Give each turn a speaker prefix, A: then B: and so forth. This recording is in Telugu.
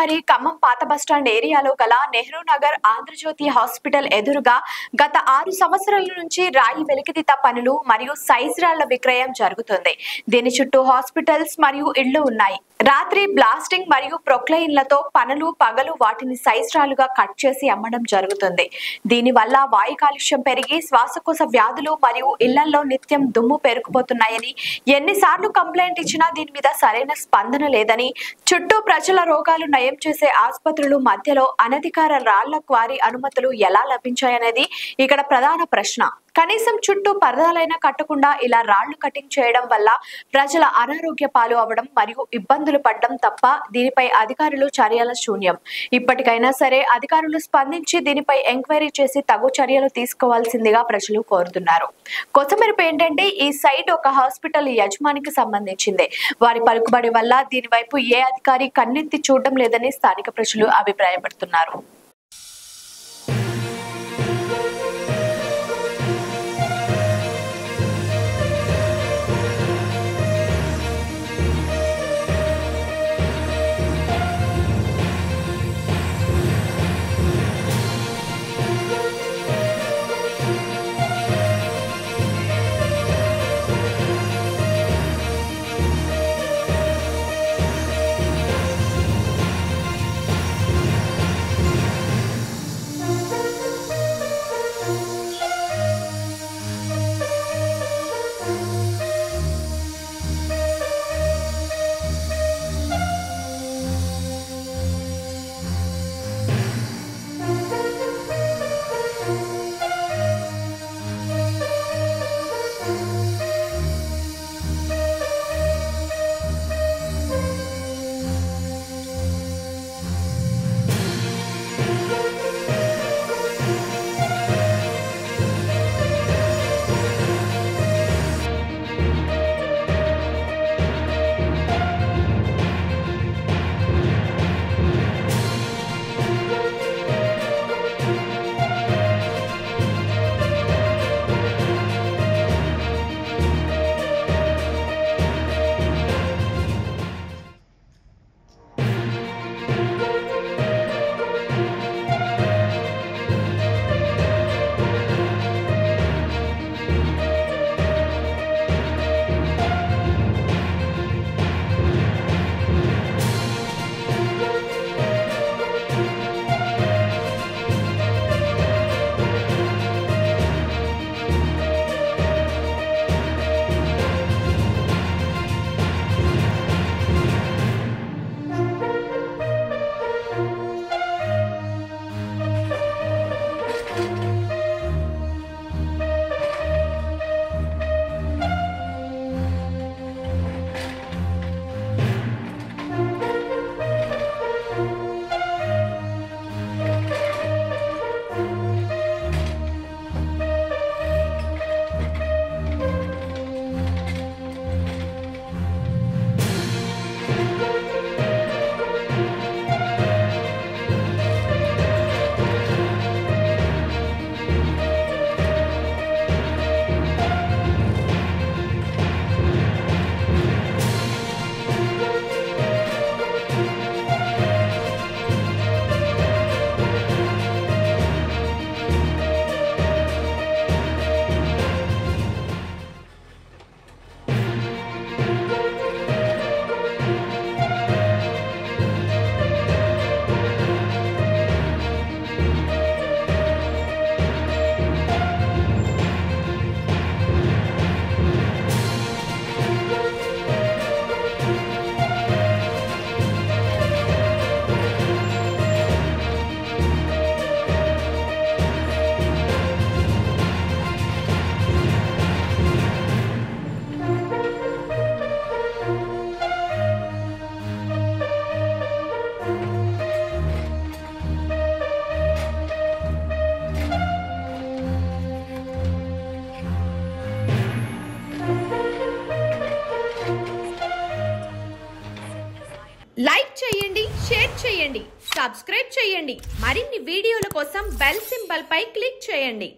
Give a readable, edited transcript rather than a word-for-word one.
A: కన్యాకుమారి ఖమ్మం పాత బస్టాండ్ ఏరియాలో గల నెహ్రూ నగర్ ఆంధ్రజ్యోతి హాస్పిటల్ ఎదురుగా గత 6 సంవత్సరాల నుంచి రాయి వెలికితీత పనులు మరియు సైజ్ రాళ్ల విక్రయం జరుగుతుంది. దీని చుట్టూ హాస్పిటల్స్ మరియు ఇళ్లు ఉన్నాయి. రాత్రి బ్లాస్టింగ్ మరియు ప్రొక్లైన్లతో పనులు, పగలు వాటిని సైజ్ రాళ్లుగా కట్ చేసి అమ్మడం జరుగుతుంది. దీనివల్ల వాయు కాలుష్యం పెరిగి శ్వాసకోశ వ్యాధులు మరియు ఇళ్లలో నిత్యం దుమ్ము పేరుకుపోతున్నాయని, ఎన్నిసార్లు కంప్లైంట్ ఇచ్చినా దీని మీద సరైన స్పందన లేదని, చుట్టూ ప్రజల రోగాలు నయం చేసే ఆసుపత్రులు మధ్యలో అనధికార రాళ్ల క్వారీ అనుమతులు ఎలా లభించాయనేది ఇక్కడ ప్రధాన ప్రశ్న. కనీసం చుట్టూ పరదాలైనా కట్టకుండా ఇలా రాళ్లు కటింగ్ చేయడం వల్ల ప్రజల అనారోగ్య పాలు అవడం మరియు ఇబ్బందులు పడడం తప్ప దీనిపై అధికారులు చర్యల శూన్యం. ఇప్పటికైనా సరే అధికారులు స్పందించి దీనిపై ఎంక్వైరీ చేసి తగు చర్యలు తీసుకోవాల్సిందిగా ప్రజలు కోరుతున్నారు. కొసమెరుపు ఏంటంటే ఈ సైట్ ఒక హాస్పిటల్ యజమానికి సంబంధించింది. వారి పలుకుబడి వల్ల దీని వైపు ఏ అధికారి కన్నెత్తి చూడడం లేదని స్థానిక ప్రజలు అభిప్రాయపడుతున్నారు.
B: లైక్ చేయండి, షేర్ చేయండి, సబ్స్క్రైబ్ చేయండి. మరిన్ని వీడియోల కోసం బెల్ సింబల్ పై క్లిక్ చేయండి.